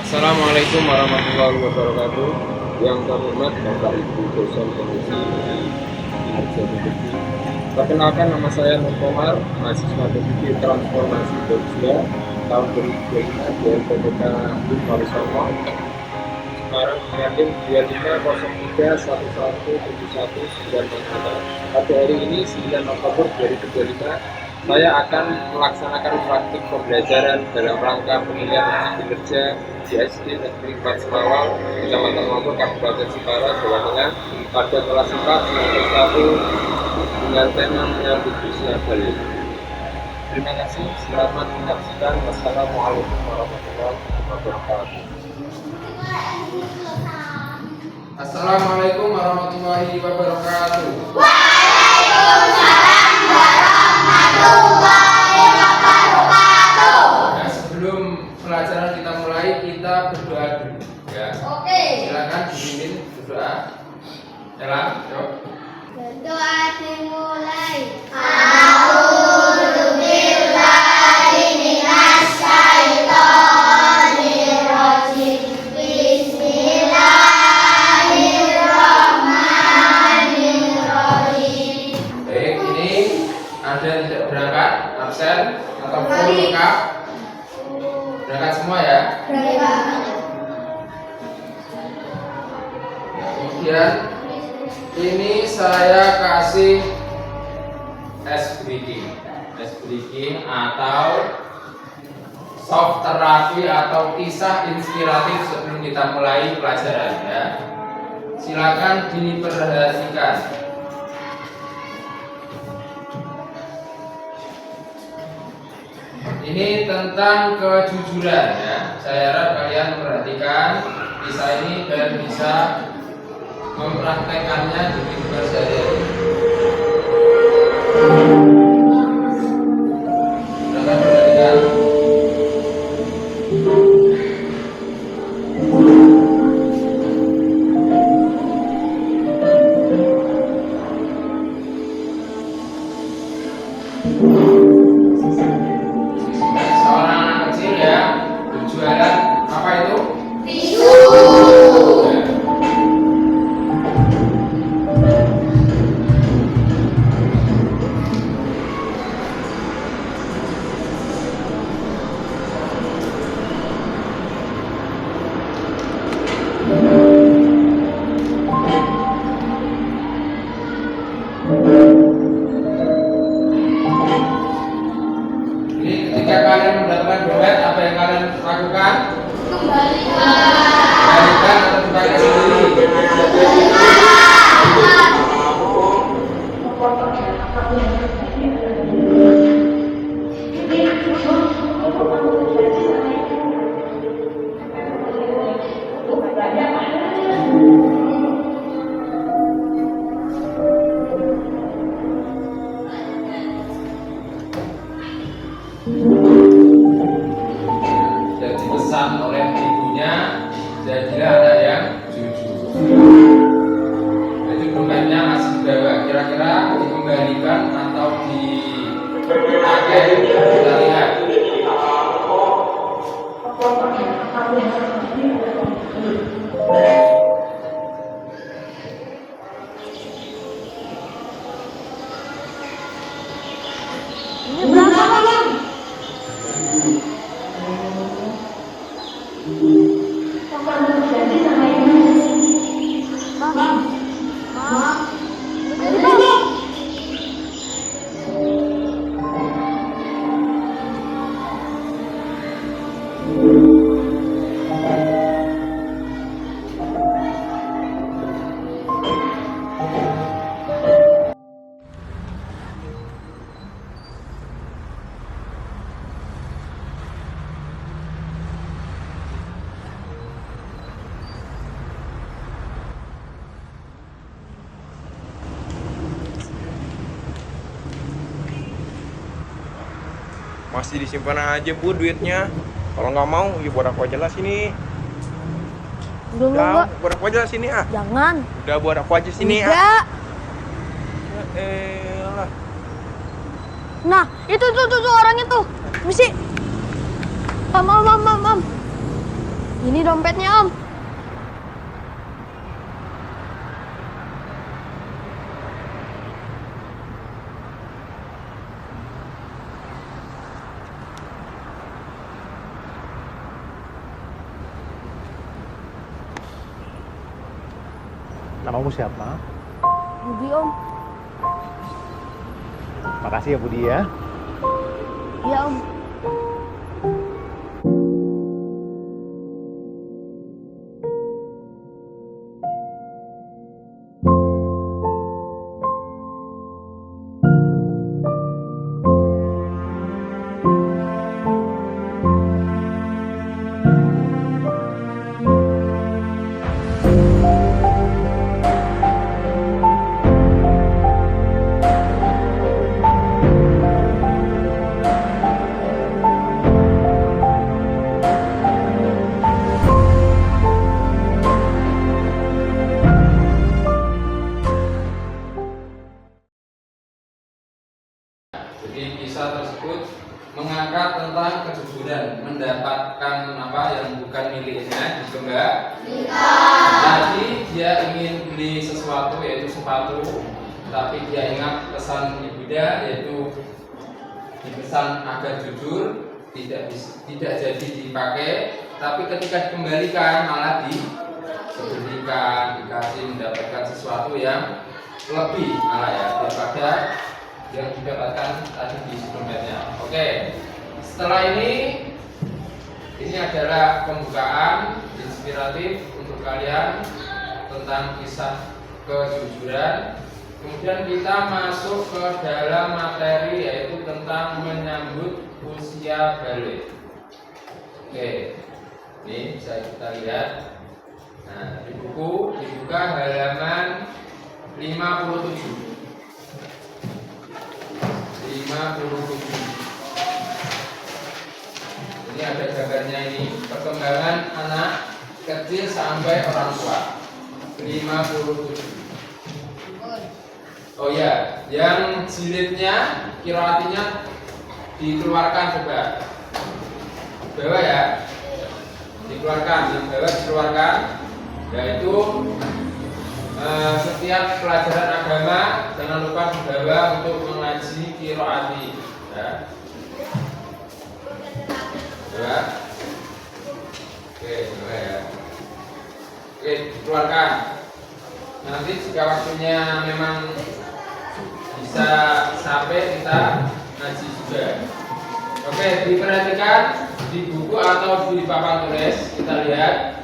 Assalamualaikum warahmatullahi wabarakatuh. Yang terhormat Bapak Ibu dosen Komisi Arjabukti. Perkenalkan, nama saya Nur Komar, mahasiswa Teknik Transformasi Jogja tahun 2025 di LPDK Warisongo. Sekarang Yakin 25031171 pada hari ini 9 Oktober 2025 saya akan melaksanakan praktik pembelajaran dalam rangka pemilihan kinerja di SD Negeri 4 Semawang, Kecamatan Lombok, Kabupaten Jepara, Jawa Tengah pada kelas 4 semester 1 dengan tema menyambut usia balik. Terima kasih, selamat menyaksikan. Wassalamualaikum warahmatullahi wabarakatuh. Assalamualaikum warahmatullahi wabarakatuh. Waalaikumsalam warahmatullahi wabarakatuh. Nah, sebelum pelajaran kita mulai, kita berdoa dulu ya. Oke. Silakan dipimpin berdoa. Elang, yuk. Berdoa dimulai. A'udzu billahi minasy syaithanir rajim. Bismillahirrahmanirrahim. Baik, ini ada yang tidak berangkat, absen atau full lengkap? Berangkat semua ya. Kemudian ini saya kasih ice breaking atau soft terapi atau kisah inspiratif sebelum kita mulai pelajaran ya. Silakan diperhatikan. Ini tentang kejujuran ya. Saya harap kalian memperhatikan kisah ini dan bisa mempraktekannya di kehidupan sehari-hari. Silakan perhatikan. Seorang anak kecil ya berjualan apa itu? Tisu. Jadi ketika kalian mendapatkan dompet, apa yang kalian lakukan? Kembalikan atau dipakai sendiri? Dan dipesan oleh ibunya, jadilah anak yang jujur. Itu dompetnya masih dibawa, kira-kira dikembalikan atau dipakai, kita lihat. Ini berapa, Bang? Masih disimpan aja bu duitnya. Kalau nggak mau, ya buat aku aja lah sini. Enggak. Buat aku aja lah sini ah. Jangan. Udah buat aku aja sini ah. Enggak. Ya elah. Nah, itu tuh orang itu. Misi. Mam. Ini dompetnya, Om. Namamu siapa? Budi, Om. Makasih ya Budi ya. Iya, Om. Jadi kisah tersebut mengangkat tentang kejujuran, mendapatkan apa yang bukan miliknya dikembang. Jadi dia ingin beli sesuatu yaitu sepatu, tapi dia ingat pesan ibunda yaitu dipesan agar jujur, tidak jadi dipakai, tapi ketika dikembalikan malah diberikan, dikasih mendapatkan sesuatu yang lebih malah ya daripada yang didapatkan tadi di dompetnya. Oke, setelah ini adalah pembukaan inspiratif untuk kalian tentang kisah kejujuran. Kemudian kita masuk ke dalam materi yaitu tentang menyambut usia balik. Oke, ini bisa kita lihat. Nah, di buku dibuka halaman 57. 57. Ini ada gambarnya ini, perkembangan anak kecil sampai orang tua. 57. Oh ya, yang jilidnya kiraatinya dikeluarkan coba. Bawah ya. Dikeluarkan, yang bawah dikeluarkan. Yaitu setiap pelajaran agama jangan lupa dibawa untuk mengaji qiraati ya. Coba. Oke, coba ya. Oke, dikeluarkan. Nanti jika waktunya memang bisa sampai kita ngaji juga. Oke, diperhatikan di buku atau di papan tulis kita lihat.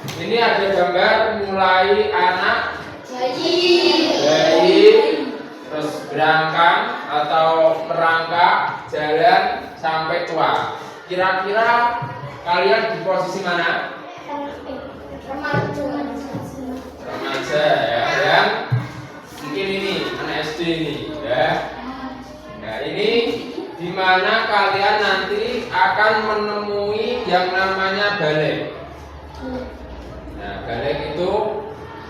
Ini ada gambar mulai anak bayi, terus berangkat atau merangkak jalan sampai tua. Kira-kira kalian di posisi mana? Remaja ya, yang mungkin ini anak SD ini ya. Nah ini di mana kalian nanti akan menemui yang namanya balik. Nah, balik itu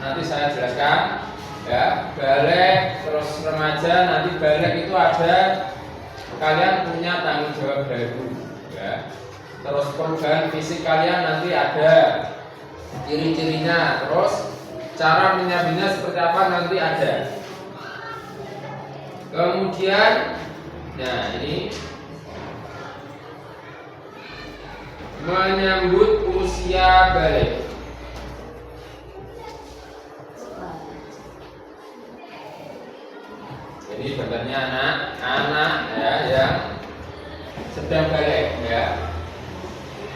nanti saya jelaskan ya. Balik terus remaja, nanti balik itu ada kalian punya tanggung jawab baru ya. Terus perubahan fisik kalian nanti ada ciri-cirinya, terus cara menyambutnya seperti apa nanti ada. Kemudian nah ini menyambut usia balik. Jadi gambarnya anak ya yang sedang balik ya.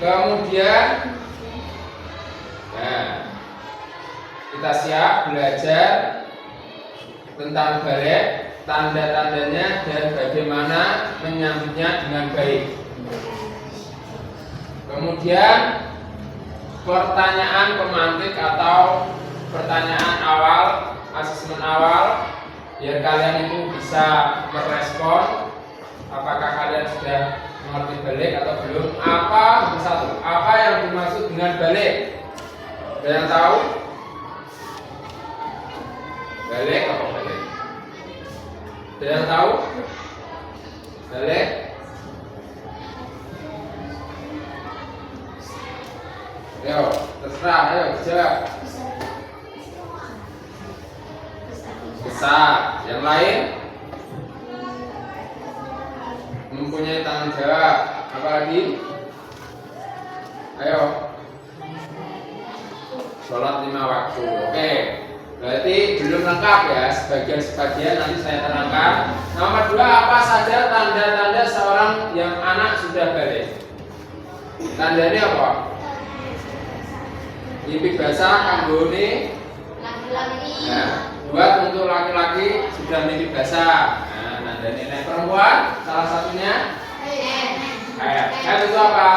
Kemudian nah kita siap belajar tentang balik, tanda-tandanya dan bagaimana menyambutnya dengan baik. Kemudian pertanyaan pemantik atau pertanyaan awal, asesmen awal, biar kalian itu bisa merespon apakah kalian sudah mengerti balik atau belum. Apa yang dimaksud dengan balik? Ada yang tahu? Balik apa balik? Ada yang tahu? Balik? Terserah, ayo dijawab. Besar. Yang lain mempunyai tanggung jawab. Apa lagi? Ayo. Sholat 5 waktu. Oke. Berarti belum lengkap ya. Sebagian nanti saya terangkan. Nomor 2, apa saja tanda-tanda seorang yang anak sudah balik? Tandanya apa? Mimpi basah kanggone Laki-laki. nah, buat untuk laki-laki sudah mimpi basah. Nah, tandanya perempuan salah satunya itu apa?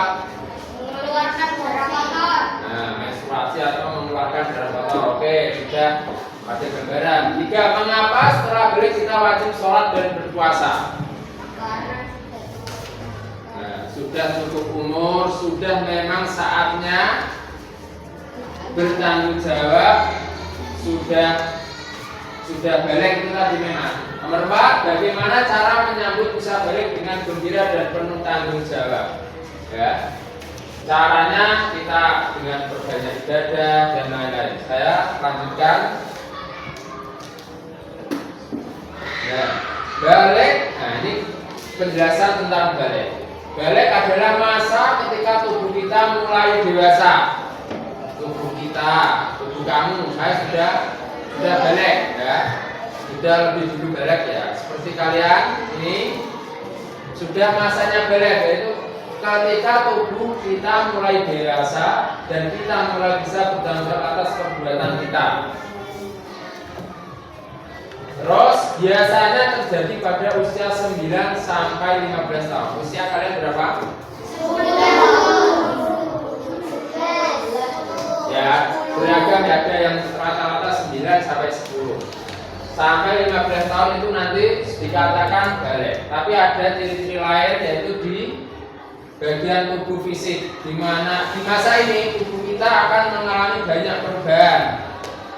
Mengeluarkan darah kotor. Nah, menstruasi atau mengeluarkan darah kotor. Oke, sudah pada gambaran. 3, mengapa setelah balik kita wajib sholat dan berpuasa? Nah, sudah cukup umur, sudah memang saatnya bertanggung jawab, sudah balik itu tadi memang. Nomor 4, bagaimana cara menyambut bisa balik dengan gembira dan penuh tanggung jawab? Ya, caranya kita dengan berbanyak ibadah dan lain-lain. Saya lanjutkan. Ya, balik. Nah, ini penjelasan tentang balik. Balik adalah masa ketika tubuh kita mulai dewasa. Tubuh kita, tubuh kamu, saya sudah balik ya. Sudah lebih dulu balik ya. Seperti kalian ini sudah masanya balik, yaitu ketika tubuh kita mulai dewasa dan kita mulai bisa bertanggung jawab atas perbuatan kita. Terus biasanya terjadi pada usia 9 sampai 15 tahun. Usia kalian berapa? Ya, beragam ya, ada yang rata-rata 9 sampai 10. Sampai 15 tahun itu nanti dikatakan balik. Tapi ada ciri-ciri lain, yaitu di bagian tubuh fisik, di mana di masa ini tubuh kita akan mengalami banyak perubahan.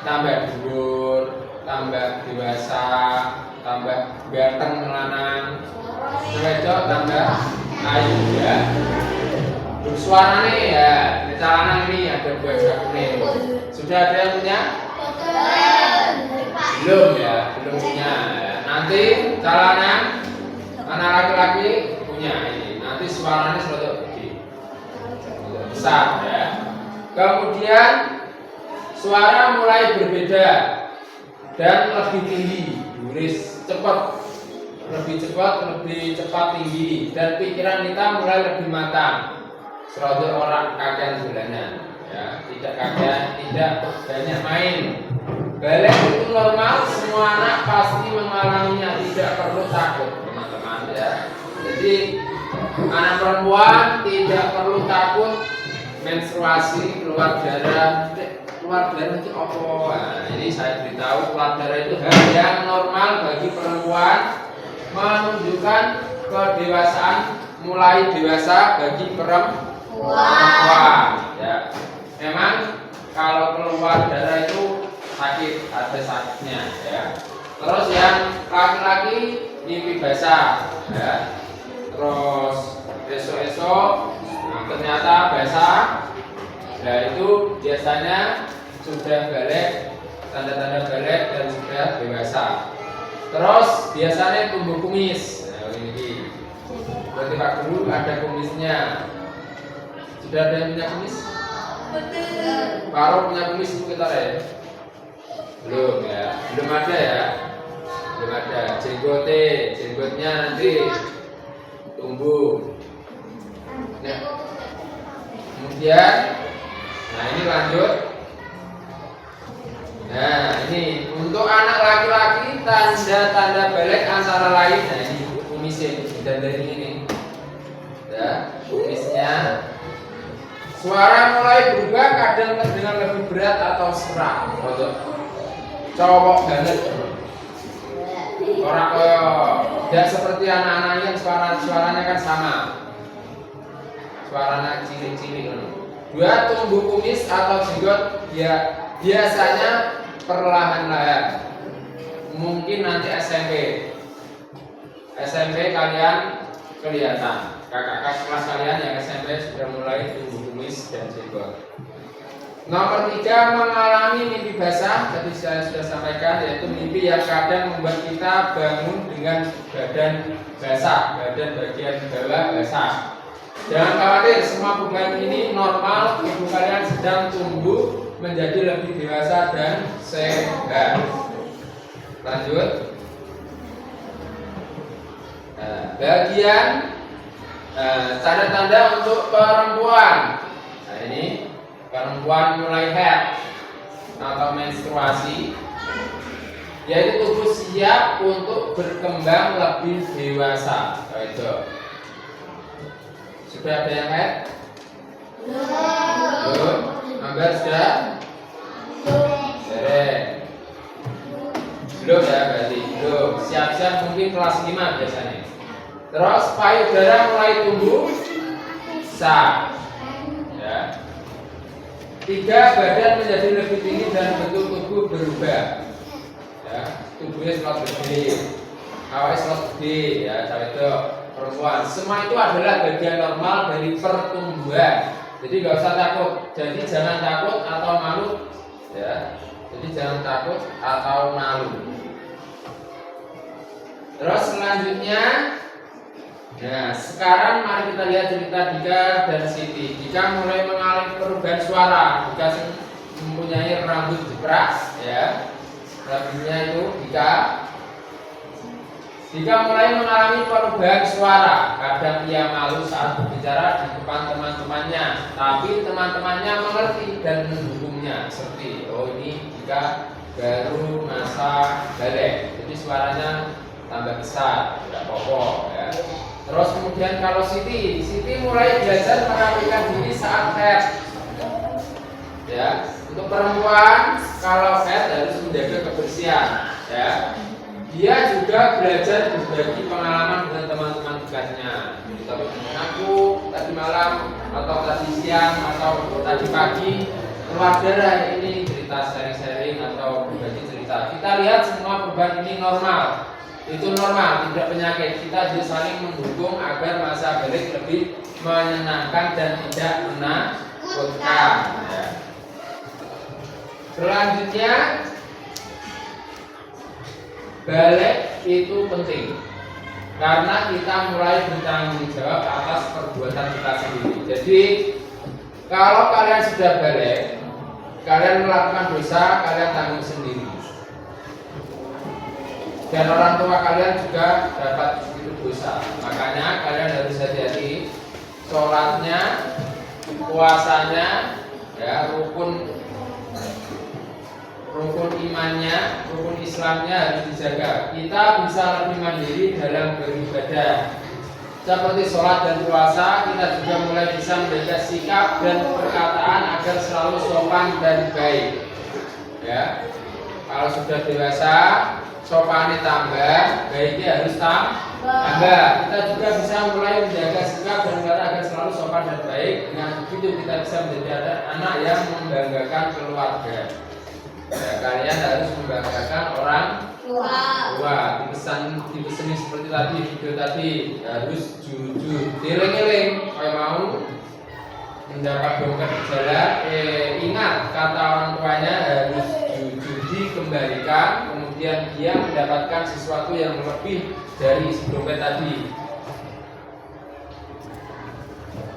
Tambah dur, tambah dewasa, tambah ganteng melanang, cewek tambah ayu ya. Suara nih ya, di celana ini ada buah kuning. Sudah ada yang punya? Belum ya, belum punya. Nanti celana anak laki-laki punya ini. Nanti suaranya sudah besar ya. Kemudian suara mulai berbeda dan lebih tinggi, buris cepat, lebih cepat tinggi, dan pikiran kita mulai lebih matang. Suatu orang kakean bulanan, ya, tidak kakean, tidak banyak main. Balik itu normal, semua anak pasti mengalaminya, tidak perlu takut, teman-teman ya. Jadi anak perempuan tidak perlu takut menstruasi, keluar darah itu apa? Nah, ini saya beritahu, keluar darah itu hal yang normal bagi perempuan, menunjukkan kedewasaan, mulai dewasa bagi perempuan. Ya, memang kalau keluar darah itu sakit, ada sakitnya ya. Terus yang laki-laki mimpi basah ya. Terus esok-esok ternyata basah. Nah, itu biasanya sudah balik, tanda-tanda balik dan sudah dewasa. Terus biasanya tumbuh kumis. Nah, ini berarti Pak Guru ada kumisnya. Sudah ada yang punya kumis? Baru punya kumis itu kita ya? Belum ya, belum ada ya, belum ada. Jenggotnya nanti tumbuh. Nah, kemudian, nah ini lanjut. Nah ini untuk anak laki-laki tanda-tanda balik antara lain. Nah ini kumisnya dan dari ini, ya kumisnya. Suara mulai berubah, kadang terdengar lebih berat atau serak. Cowok banget. Orang tidak seperti anak-anak yang suaranya kan sama. Suaranya cilik-cilik. Dua, tumbuh kumis atau jenggot ya biasanya perlahan-lahan. Mungkin nanti SMP kalian kelihatan. Kakak kelas kalian yang SMP sudah mulai tumbuh kumis dan jenggot. Nomor 3, mengalami mimpi basah. Tadi saya sudah sampaikan, yaitu mimpi yang kadang membuat kita bangun dengan badan basah, badan bagian bawah basah. Jangan khawatir, semua perubahan ini normal. Ibu kalian sedang tumbuh menjadi lebih dewasa dan sehat. Lanjut. Bagian tanda-tanda untuk perempuan. Nah, ini perempuan mulai haid atau menstruasi, yaitu tubuh siap untuk berkembang lebih dewasa. Itu sudah ada yang haid? Belum. Ambar sudah? Belum ya, berarti belum. Siap-siap mungkin kelas 5 biasanya. Terus payudara mulai tumbuh sah. Ya. 3, badan menjadi lebih tinggi dan bentuk tubuh berubah. Ya, tubuhnya slot gede, awalnya slot gede, ya, itu perempuan. Semua itu adalah bagian normal dari pertumbuhan. Jadi nggak usah takut. Jadi jangan takut atau malu, ya. Jadi jangan takut atau malu. Terus selanjutnya, nah sekarang mari kita lihat cerita Dika dan Siti. Dika mulai mengalami perubahan suara. Dika mempunyai rambut jeprak, ya. Rambutnya itu Dika mulai mengalami perubahan suara. Kadang ia malu saat berbicara di depan teman-temannya, tapi teman-temannya mengerti dan mendukungnya. Seperti, oh ini Dika baru masa balik, jadi suaranya tambah besar, tidak pokok, ya. Terus kemudian kalau Siti mulai belajar merapikan diri saat haid. Ya, untuk perempuan kalau haid harus menjaga kebersihan, ya. Dia juga belajar berbagi pengalaman dengan teman-teman dekatnya. Jadi tapi aku tadi malam atau tadi siang atau tadi pagi keluar darah, ini cerita sharing-sharing atau berbagi cerita. Kita lihat semua perubahan ini normal. Itu normal, tidak penyakit. Kita juga saling mendukung agar masa balik lebih menyenangkan dan tidak menakutkan, ya. Selanjutnya, balik itu penting karena kita mulai bertanggung jawab atas perbuatan kita sendiri. Jadi kalau kalian sudah balik, kalian melakukan dosa, kalian tanggung sendiri. Dan orang tua kalian juga dapat itu dosa. Makanya kalian harus hati-hati. Sholatnya, puasanya, ya, rukun imannya, rukun Islamnya harus dijaga. Kita bisa lebih mandiri dalam beribadah. Seperti sholat dan puasa, kita juga mulai bisa menjaga sikap dan perkataan agar selalu sopan dan baik. Ya, kalau sudah dewasa, sopannya tambah, baiknya harus tambah. Kita juga bisa mulai menjaga sikap dan perkataan agar selalu sopan dan baik. Dengan begitu kita bisa menjadi anak yang membanggakan keluarga. Ya, kalian harus membanggakan orang tua. Dipesan seperti tadi video tadi, harus jujur, dieling-eling. Kalau mau mendapat dompet di jalan, ingat kata orang tuanya harus jujur, dikembalikan. Kemudian dia mendapatkan sesuatu yang lebih dari isi dompet tadi.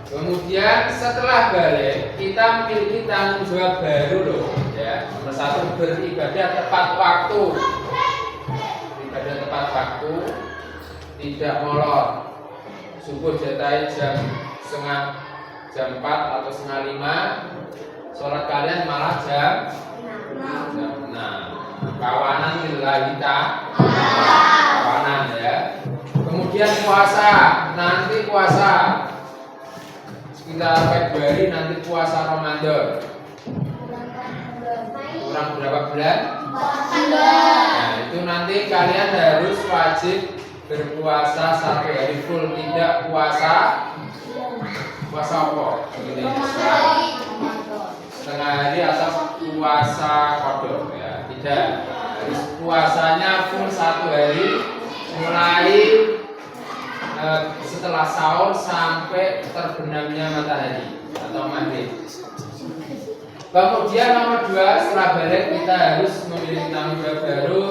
Kemudian setelah balik, kita memiliki tanggung jawab baru loh, ya. Nomor 1, beribadah tepat waktu. Beribadah tepat waktu, tidak molor. Subuh jatahnya jam 4 atau setengah 5. Sholat kalian malah jam 6. Kawanan lillahi kawanan, ya. Kemudian puasa, nanti puasa sekitar Februari, nanti puasa Ramadan. Kurang berapa bulan? Nah, itu nanti kalian harus wajib berpuasa 1 hari full, tidak puasa apa? Setengah hari atau puasa kodok, ya. Tidak, harus puasanya full 1 hari, mulai setelah sahur sampai terbenamnya matahari atau maghrib. Kemudian nomor 2, setelah balik kita harus memiliki tanggung jawab baru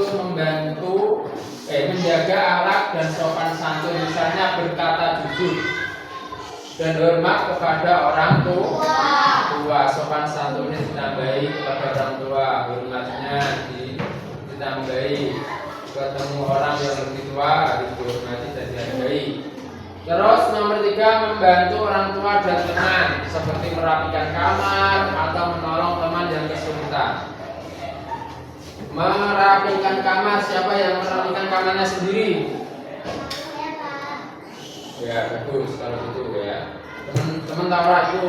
menjaga akhlak dan sopan santun, misalnya berkata jujur dan hormat kepada orang tua. Sopan santunnya ditambahi kepada orang tua, hormatnya ditambahi. Ketemu orang yang lebih tua harus dihormati dan dihargai. Terus nomor 3, membantu orang tua dan teman, seperti merapikan kamar atau menolong teman yang kesulitan. Merapikan kamar, siapa yang merapikan kamarnya sendiri? Ya bagus kalau gitu ya. Teman-teman tahu itu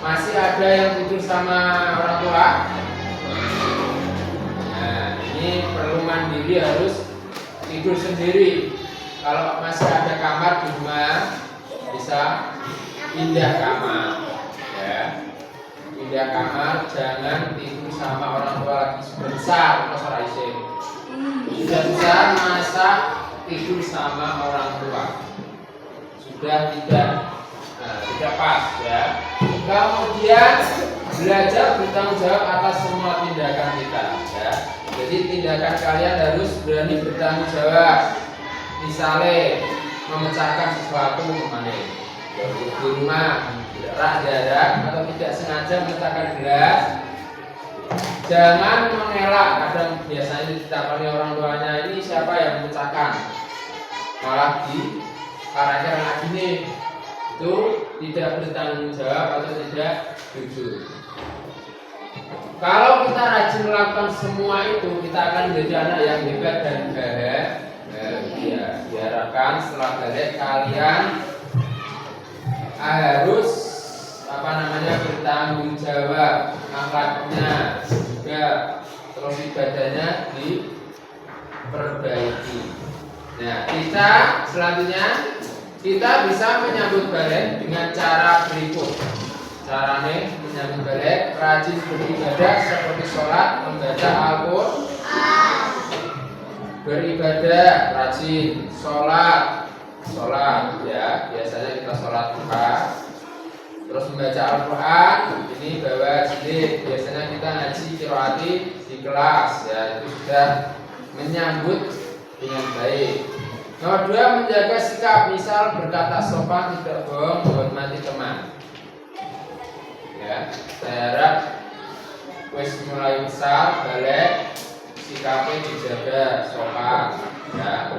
masih ada yang tidur sama orang tua. Nah ini perlu mandiri, harus tidur sendiri. Kalau masih ada kamar di rumah bisa pindah kamar ya. Pindah kamar, jangan tidur sama orang tua lagi. Sudah besar, sudah besar masa tidur sama orang tua sudah tidak pas ya. Kemudian belajar bertanggung jawab atas semua tindakan kita ya. Jadi tindakan kalian harus berani bertanggung jawab. Misalnya memecahkan sesuatu kemana di rumah, rak jarak atau tidak sengaja memecahkan gelas, jangan mengelak. Kadang biasanya ditakoni orang tuanya, ini siapa yang memecahkan, malah di karakter anak ini itu tidak bertanggung jawab atau tidak jujur. Kalau kita rajin melakukan semua itu, kita akan menjadi anak yang hebat dan bahagia. Diharapkan setelah balik kalian harus bertanggung jawab, akhlaknya juga, terus ibadahnya diperbaiki. Nah, kita selanjutnya kita bisa menyambut balik dengan cara berikut. Caranya menyambut balik, rajin beribadah seperti sholat, membaca Al-Quran, beribadah, rajin, sholat ya, biasanya kita sholat duha, terus membaca Al-Quran, ini bawa jilid, biasanya kita ngaji qiraati di kelas ya, itu sudah menyambut dengan baik. Nomor 2, menjaga sikap, misal berkata sopan, tidak bohong, menghormati teman. Ya, saya harap wis mulai besar balik sikapnya dijaga sopan ya,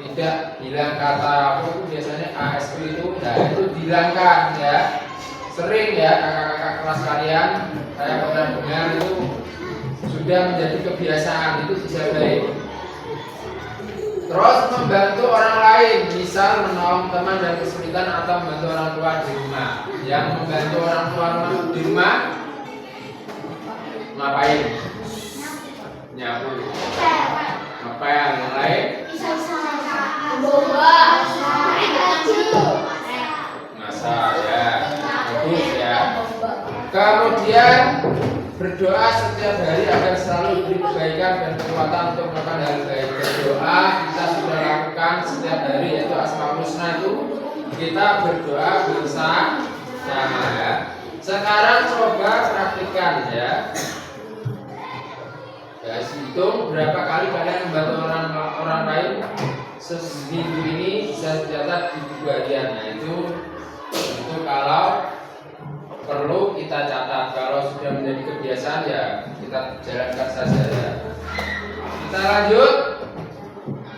tidak bilang kata aku itu biasanya ASP itu, nah itu dihilangkan ya. Sering ya kakak-kakak kelas kalian saya pernah dengar itu sudah menjadi kebiasaan, itu dijaga. Terus membantu orang lain, misal menolong teman dan kesulitan atau membantu orang tua di rumah. Yang membantu orang tua di rumah ngapain? Nyapu, ngepel, yang lain? Masak ya, bagus ya. Kemudian berdoa setiap hari agar selalu diberi kebaikan dan kekuatan untuk melakukan hal baik. Berdoa kita sudah lakukan setiap hari, yaitu Asmaul Husna itu kita berdoa bersama ya. Sekarang coba praktikkan ya. Ya, hitung berapa kali kalian membantu orang lain seminggu ini, bisa tercatat di buku harian. Nah itu kalau perlu kita catat. Kalau sudah menjadi kebiasaan ya kita jalankan saja ya. Kita lanjut.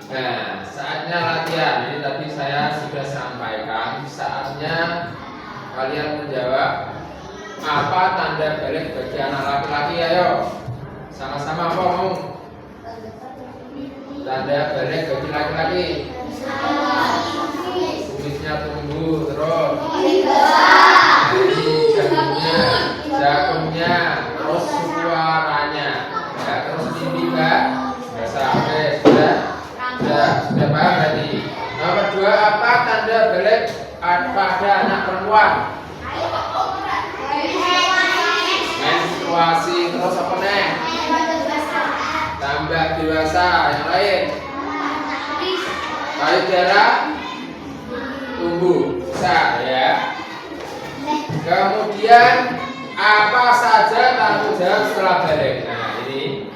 Nah, saatnya latihan. Ini tadi saya sudah sampaikan. Saatnya kalian menjawab apa tanda balik bagi anak laki-laki. Ayo, sama-sama apa mau? Tanda balik bagi laki-laki. Kumisnya tumbuh terus. Jagungnya, terus suaranya, ya, terus tinggi Mbak. Sampai sudah paham berarti. Nomor 2, apa tanda balik pada anak perempuan? Menstruasi, terus apa nih? Tambah dewasa, yang lain? Payudara tumbuh besar ya. Kemudian apa saja tanggung jawab setelah balik? Nah, ini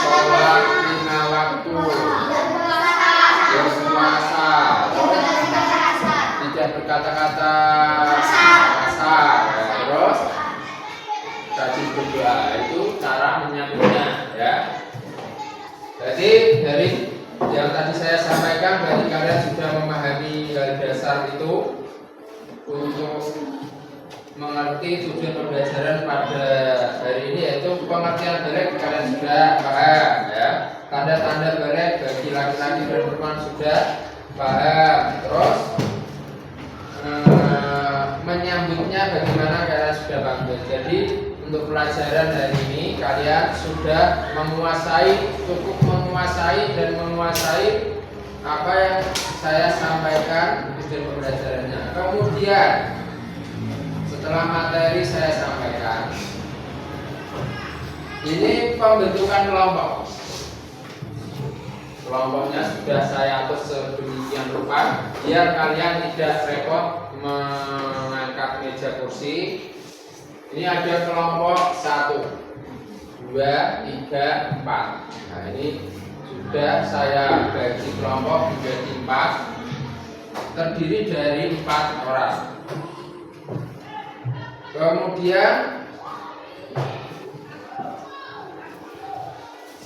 sholat 5 waktu, berpuasa, tidak berkata-kata kasar, terus rajin berdoa. Itu cara menyambutnya, ya. Jadi dari yang tadi saya sampaikan, bagi kalian sudah memahami hal dasar itu untuk mengerti tujuan pembelajaran pada hari ini, yaitu pengertian balik kalian sudah paham, ya. Tanda-tanda balik bagi laki-laki dan perempuan sudah paham. Terus menyambutnya bagaimana kalian sudah paham. Jadi untuk pelajaran hari ini kalian sudah cukup menguasai dan menguasai apa yang saya sampaikan tujuan pembelajarannya. Kemudian setelah materi saya sampaikan, ini pembentukan kelompok. Kelompoknya sudah saya atur sedemikian rupa biar kalian tidak repot mengangkat meja kursi. Ini ada kelompok 1, 2, 3, 4. Nah, ini sudah saya bagi kelompok menjadi 4, terdiri dari 4 orang. Kemudian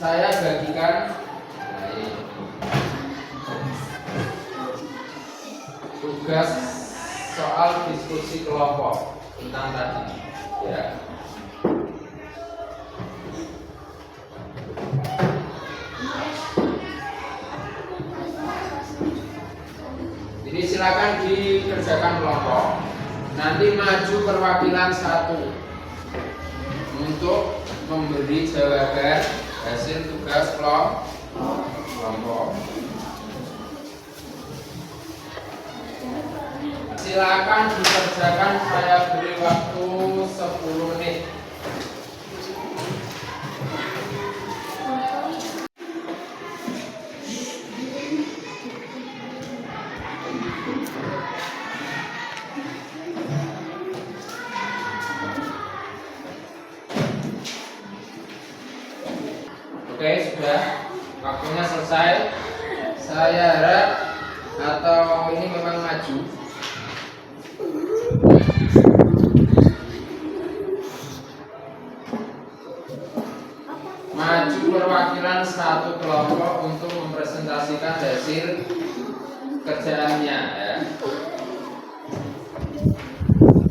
saya bagikan tugas soal diskusi kelompok tentang tadi, ya. Jadi silakan dikerjakan kelompok. Nanti maju perwakilan 1 untuk memberi jawaban hasil tugas kelompok. Silakan dikerjakan, saya beri waktu 10 menit. Oke, sudah waktunya selesai. Saya harap atau ini memang maju. Maju perwakilan 1 kelompok untuk mempresentasikan hasil kerjaannya, ya.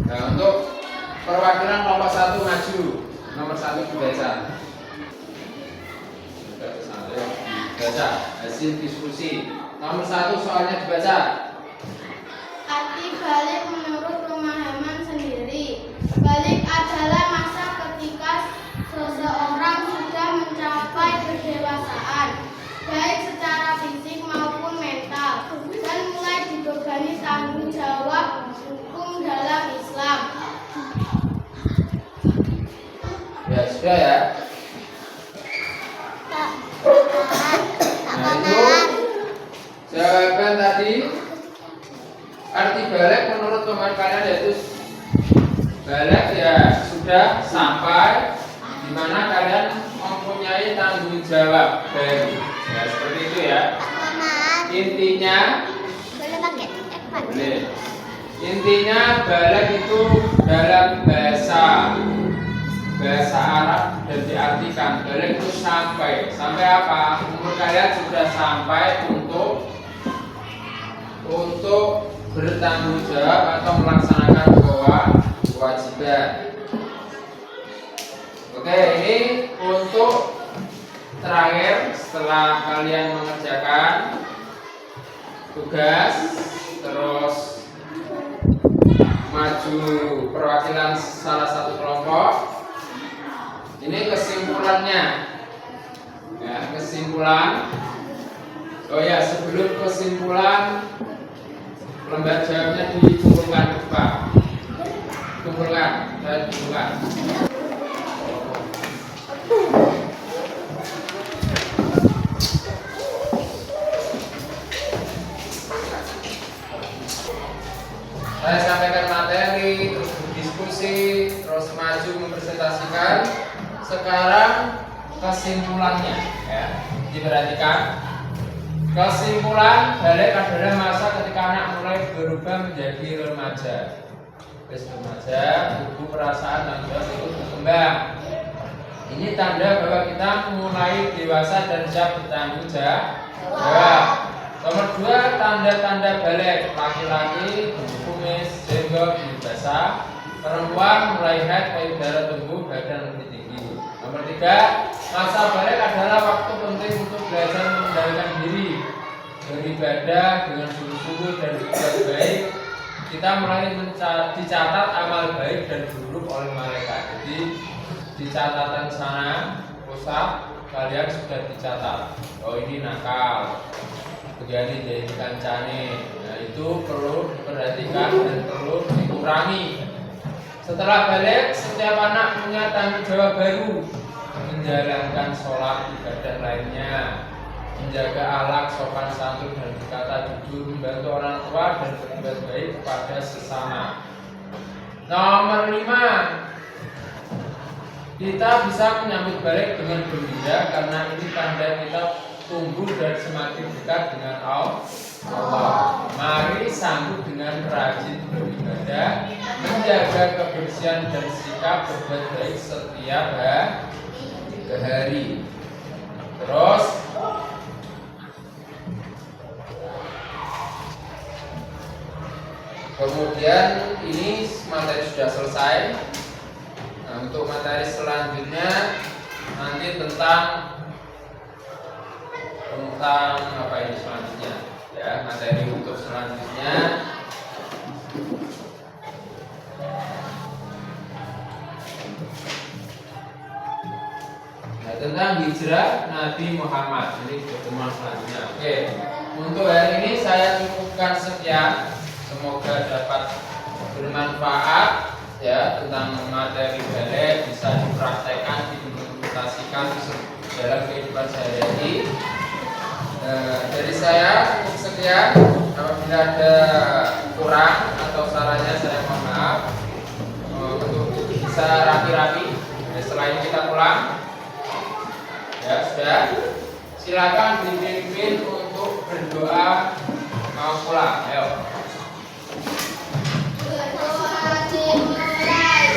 Nah, untuk perwakilan kelompok 1 maju. Nomor 1 dibaca. Baca hasil diskusi. Nomor 1 soalnya dibaca. Arti balik menurut pemahaman sendiri. Balik adalah masa ketika seseorang sudah mencapai kedewasaan, baik secara fisik maupun mental, dan mulai dibebani tanggung jawab hukum dalam Islam. Ya sudah, ya. Nah, itu jawaban tadi. Arti balik menurut teman kalian yaitu balik, ya, sudah sampai di mana kalian mempunyai tanggung jawab baru. Ya, seperti itu, ya. Intinya boleh. Intinya balik itu dalam bahasa Arab dan diartikan balik itu sampai apa? Umur kalian sudah sampai untuk bertanggung jawab atau melaksanakan kewajiban. Oke, ini untuk terakhir setelah kalian mengerjakan tugas, terus maju perwakilan salah satu kelompok. Ini kesimpulannya, ya, kesimpulan. Oh ya, sebelum kesimpulan, lembar jawabnya dikumpulkan ke depan. Kumpulkan dan kumpulkan. Saya sampaikan sekarang kesimpulannya ya. Diperhatikan. Kesimpulan balik adalah masa ketika anak mulai berubah menjadi remaja. Terus remaja, tubuh, perasaan dan juga ikut berkembang. Ini tanda bahwa kita mulai dewasa dan siap bertanggung jawab. Nomor 2, tanda-tanda balik. Laki-laki kumis, jenggot, basah. Perempuan mulai haid, payudara tumbuh, badan lebih tinggi. Nomor 3, masa balik adalah waktu penting untuk belajar mengendalikan diri, beribadah dengan sungguh-sungguh dan berbuat baik. Kita mulai dicatat amal baik dan buruk oleh malaikat. Jadi di catatan sana pusat kalian sudah dicatat. Oh ini nakal, begini jadi kancane. Nah itu perlu diperhatikan dan perlu dikurangi. Setelah balik, setiap anak punya tanggung jawab baru, menjalankan sholat, ibadah lainnya, menjaga akhlak, sopan santun dan berkata jujur, membantu orang tua dan berbuat baik kepada sesama. Nomor 5, kita bisa menyambut balik dengan gembira karena ini tanda kita tumbuh dan semakin dekat dengan Allah. Mari sambut dengan rajin beribadah, menjaga kebersihan dan sikap berbuat baik setiap hari. Terus kemudian ini materi sudah selesai. Nah, untuk materi selanjutnya nanti tentang apa ini selanjutnya ya, materi untuk selanjutnya nah, tentang hijrah Nabi Muhammad. Ini pertemuan selanjutnya. Oke, untuk hari ini saya cukupkan sekian. Semoga dapat bermanfaat ya, tentang materi balik bisa dipraktekkan, diimplementasikan dalam kehidupan sehari-hari. Dari saya cukup sekian. Apabila ada kurang atau salahnya saya mohon maaf. Untuk bisa rapi-rapi setelah ini kita pulang ya sudah. Silakan dipimpin untuk berdoa mau pulang. Ayo. Berdoa dimulai.